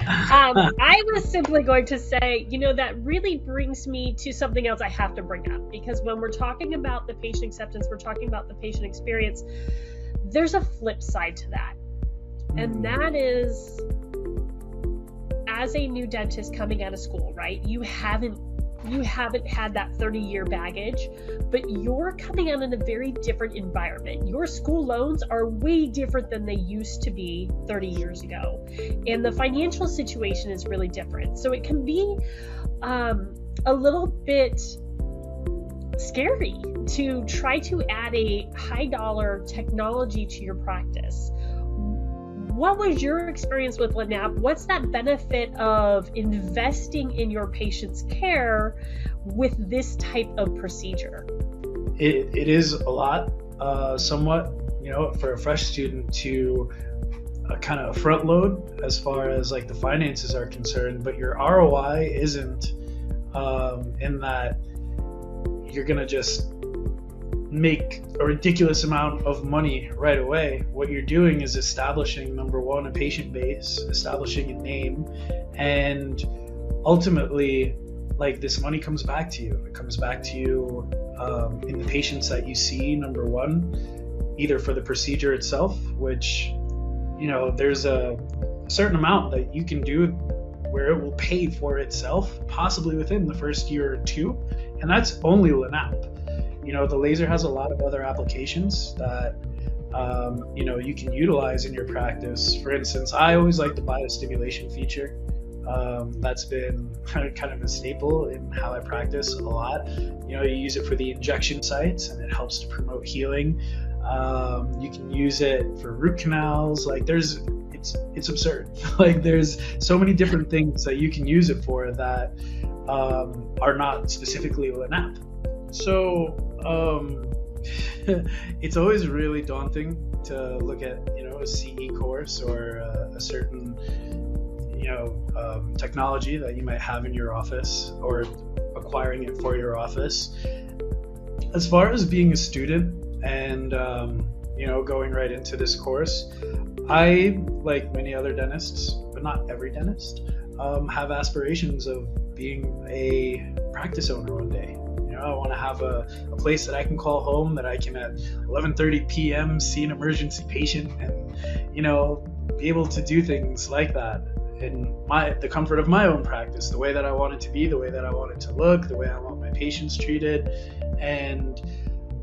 I was simply going to say, that really brings me to something else I have to bring up, because when we're talking about the patient acceptance, we're talking about the patient experience, there's a flip side to that. And that is, as a new dentist coming out of school, right? You haven't had that 30-year baggage, but you're coming out in a very different environment. Your school loans are way different than they used to be 30 years ago. And the financial situation is really different. So it can be a little bit scary to try to add a high dollar technology to your practice. What was your experience with LANAP? What's that benefit of investing in your patient's care with this type of procedure? It is a lot, somewhat, for a fresh student to kind of front load as far as like the finances are concerned, but your ROI isn't in that you're going to just make a ridiculous amount of money right away. What you're doing is establishing, number one, a patient base, establishing a name, and ultimately, like, this money comes back to you. It comes back to you in the patients that you see, number one, either for the procedure itself, which, there's a certain amount that you can do where it will pay for itself, possibly within the first year or two, and that's only LANAP. The laser has a lot of other applications that, you can utilize in your practice. For instance, I always like the biostimulation feature. That's been kind of a staple in how I practice a lot. You use it for the injection sites and it helps to promote healing. You can use it for root canals. Like it's absurd. Like there's so many different things that you can use it for that are not specifically LANAP. So it's always really daunting to look at, a CE course or a certain, technology that you might have in your office or acquiring it for your office. As far as being a student and, going right into this course, I, like many other dentists, but not every dentist, have aspirations of being a practice owner one day. I want to have a place that I can call home, that I can at 11:30 p.m. see an emergency patient and, be able to do things like that in the comfort of my own practice, the way that I want it to be, the way that I want it to look, the way I want my patients treated. And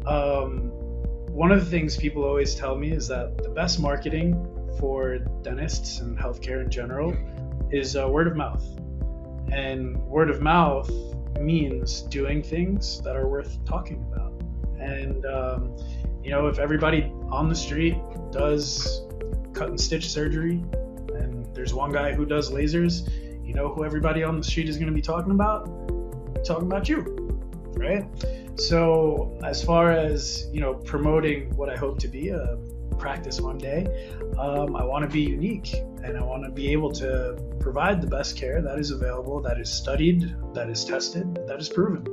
one of the things people always tell me is that the best marketing for dentists and healthcare in general is word of mouth. And word of mouth means doing things that are worth talking about. And if everybody on the street does cut and stitch surgery and there's one guy who does lasers, who everybody on the street is going to be talking about? Talking about you, right? So as far as promoting what I hope to be a practice one day, I want to be unique, and I want to be able to provide the best care that is available, that is studied, that is tested, that is proven.